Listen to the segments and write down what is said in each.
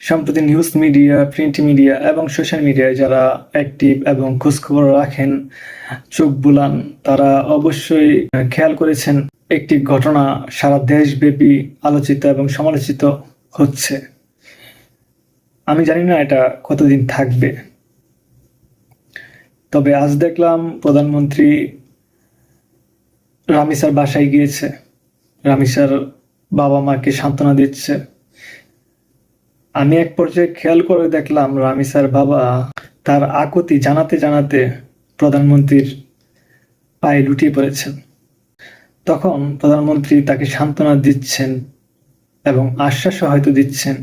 সম্প্রতি news media, print media এবং social মিডিয়ায় যারা অ্যাক্টিভ এবং খোঁজখবর রাখেন, চোখ বুলান, তারা অবশ্যই খেয়াল করেছেন একটি ঘটনা সারা দেশব্যাপী আলোচিত এবং সমালোচিত হচ্ছে। আমি জানি না এটা কতদিন থাকবে, তবে আজ দেখলাম প্রধানমন্ত্রী রামিসার বাসায় গিয়েছে, রামিসার বাবা মাকে সান্ত্বনা দিচ্ছে। আমি এক পর্যায়ে খেয়াল করে দেখলাম রামিসার বাবা তার আকুতি জানাতে জানাতে প্রধানমন্ত্রীর পায়ে লুটিয়ে পড়েছেন। তখন প্রধানমন্ত্রী তাকে সান্ত্বনা দিচ্ছেন এবং আশ্বাসও হয়তো দিচ্ছেন,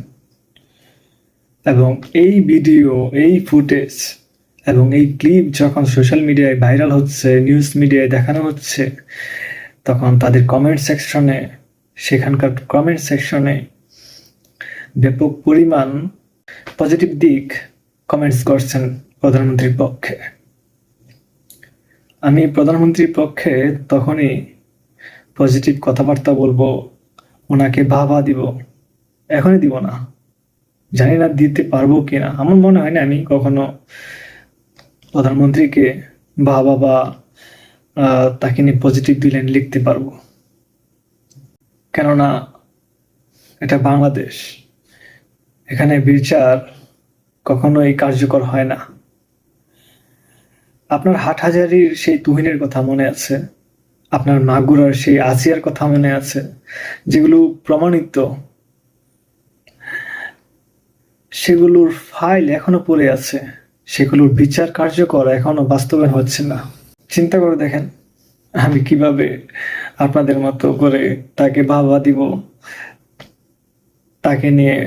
এবং এই ভিডিও, এই ফুটেজ এবং এই ক্লিপ যখন সোশ্যাল মিডিয়ায় ভাইরাল হচ্ছে, নিউজ মিডিয়ায় দেখানো হচ্ছে, তখন তাদের সেখানকার কমেন্ট সেকশনে ব্যাপক পরিমাণ পজিটিভ দিক কমেন্টস করছেন প্রধানমন্ত্রীর পক্ষে। আমি প্রধানমন্ত্রীর পক্ষে তখনই পজিটিভ কথাবার্তা বলবো, ওনাকে বাহবা দিব, এখনই দিব না, জানি না দিতে পারবো কিনা। আমার মনে হয় না আমি কখনো প্রধানমন্ত্রীকে বাহবা বা তাকে নিয়ে পজিটিভ দিলেন লিখতে পারবো, কেননা এটা বাংলাদেশ, এখানে বিচার কখনোই কার্যকর হয় না। আপনার হাটহাজারীর সেই তুহিনের কথা মনে আছে, আপনার মাগুরার সেই আসিয়ার কথা মনে আছে, যেগুলো প্রমাণিত, সেগুলোর ফাইল এখনো পড়ে আছে, সেগুলোর বিচার কার্যকর এখনো বাস্তবায়ন হচ্ছে না। চিন্তা করে দেখেন আমি কিভাবে আপনাদের মতো করে তাকে বাহবা দিব, তাকে নিয়ে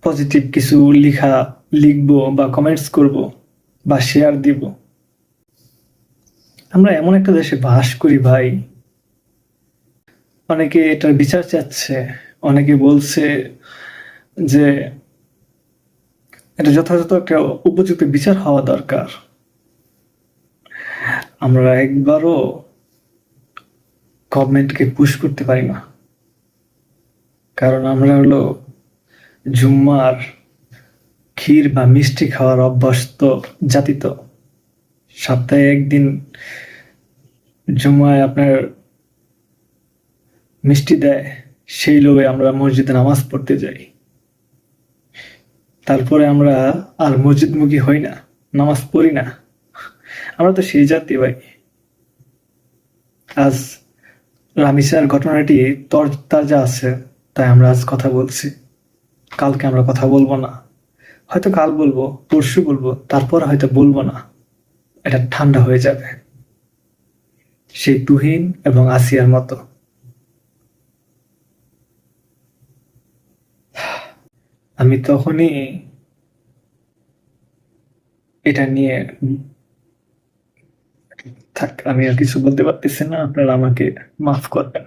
পজিটিভ কিছু লিখবো বা কমেন্টস করব বা শেয়ার দিব। আমরা এমন একটা দেশে বাস করি ভাই, অনেকে এটার বিচার চাচ্ছে, অনেকে বলছে যে এটা যথাযথ একটা উপযুক্ত বিচার হওয়া দরকার। আমরা একবারও গভর্নমেন্টকে পুশ করতে পারি না, কারণ আমরা হলো জুম্মার ক্ষীর বা মিষ্টি খাওয়ার অভ্যস্ত জাতি। তো সপ্তাহে একদিন জুম্মায় আপনার মিষ্টি দেয়, সেই লোভে আমরা মসজিদে নামাজ পড়তে যাই, তারপরে আমরা আর মসজিদমুখী হই না, নামাজ পড়ি না। আমরা তো সেই জাতি ভাই। আজ রামিসার ঘটনাটি তরতাজা আছে, তাই আমরা আজ কথা বলছি, কালকে আমরা কথা বলবো না, হয়তো কাল বলবো, পরশু বলবো, তারপর হয়তো বলবো না, এটা ঠান্ডা হয়ে যাবে সেই তুহিন এবং আসিয়ার মতো। আমি তখনই এটা নিয়ে থাক, আমি আর কিছু বলতে পারতেছি না, আপনারা আমাকে মাফ করবেন।